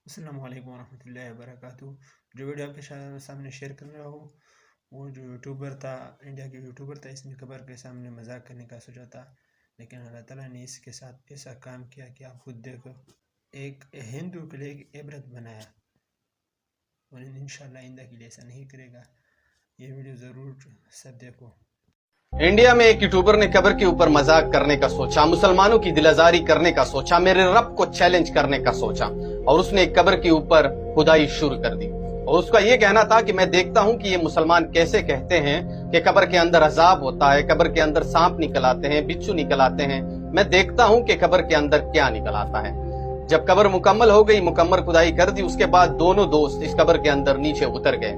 السلام علیکم ورحمۃ اللہ وبرکاتہ۔ جو ویڈیو آپ کے سامنے شیئر کر رہا ہوں وہ جو یوٹیوبر تھا، انڈیا کے یوٹیوبر تھا، اس نے قبر کے سامنے مذاق کرنے کا سوچا تھا، لیکن اللہ تعالیٰ نے اس کے ساتھ ایسا کام کیا کہ آپ خود دیکھو، ایک ہندو کے لیے ایک عبرت بنایا، اور انشاءاللہ آئندہ کے لیے ایسا نہیں کرے گا۔ یہ ویڈیو ضرور سب دیکھو۔ انڈیا میں ایک یوٹیوبر نے قبر کے اوپر مذاق کرنے کا سوچا، مسلمانوں کی دل آزاری کرنے کا سوچا، میرے رب کو چیلنج کرنے کا سوچا، اور اس نے ایک قبر کے اوپر کھدائی شروع کر دی۔ اور اس کا یہ کہنا تھا کہ میں دیکھتا ہوں کہ یہ مسلمان کیسے کہتے ہیں کہ قبر کے اندر عذاب ہوتا ہے، قبر کے اندر سانپ نکل آتے ہیں، بچھو نکل آتے ہیں، میں دیکھتا ہوں کہ قبر کے اندر کیا نکل آتا ہے۔ جب قبر مکمل ہو گئی، مکمل کھدائی کر دی، اس کے بعد دونوں دوست اس قبر کے اندر نیچے اتر گئے۔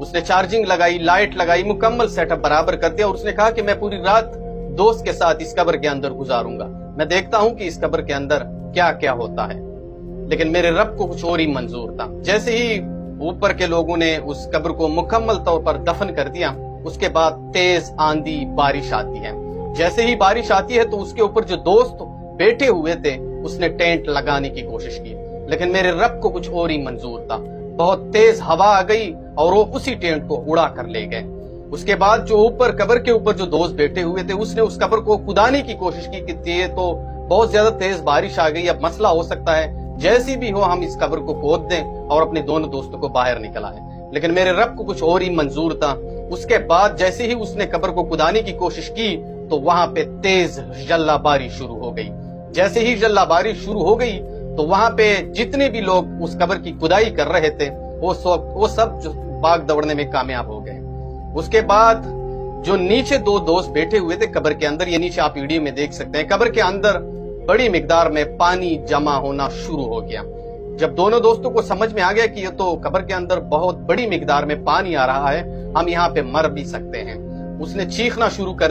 اس نے چارجنگ لگائی، لائٹ لگائی، مکمل سیٹ اپ برابر کر دیا، اور اس نے کہا کہ میں پوری رات دوست کے ساتھ اس قبر کے اندر گزاروں گا، میں دیکھتا ہوں کہ اس قبر کے اندر کیا کیا ہوتا ہے۔ لیکن میرے رب کو کچھ اور ہی منظور تھا۔ جیسے ہی اوپر کے لوگوں نے اس قبر کو مکمل طور پر دفن کر دیا، اس کے بعد تیز آندھی بارش آتی ہے۔ جیسے ہی بارش آتی ہے تو اس کے اوپر جو دوست بیٹھے ہوئے تھے اس نے ٹینٹ لگانے کی کوشش کی، لیکن میرے رب کو کچھ اور ہی منظور تھا۔ بہت تیز ہوا آ گئی اور وہ اسی ٹینٹ کو اڑا کر لے گئے۔ اس کے بعد جو اوپر قبر کے اوپر جو دوست بیٹھے ہوئے تھے اس نے اس قبر کو کھدانے کی کوشش کی کہ یہ تو بہت زیادہ تیز بارش آ گئی، اب مسئلہ ہو سکتا ہے، جیسی بھی ہو ہم اس قبر کو کھود دیں اور اپنے دونوں دوستوں کو باہر نکل آئیں۔ لیکن میرے رب کو کچھ اور ہی منظور تھا۔ اس کے بعد جیسے ہی اس نے قبر کو کھدانے کی کوشش کی تو وہاں پہ تیز ژلہ باری شروع ہو گئی۔ جیسے ہی ژلہ باری شروع ہو گئی تو وہاں پہ جتنے بھی لوگ اس قبر کی کھدائی کر رہے تھے وہ سب بھاگ دوڑنے میں کامیاب ہو گئے۔ اس کے بعد جو نیچے دو دوست بیٹھے ہوئے تھے قبر کے اندر، یہ نیچے آپ ویڈیو میں دیکھ سکتے ہیں، قبر کے اندر بڑی مقدار میں پانی جمع ہونا شروع ہو گیا۔ جب دونوں دوستوں کو سمجھ میں آ گیا کہ یہ تو قبر کے اندر بہت بڑی مقدار میں پانی آ رہا ہے، ہم یہاں پہ مر بھی سکتے ہیں، اس نے چیخنا شروع کر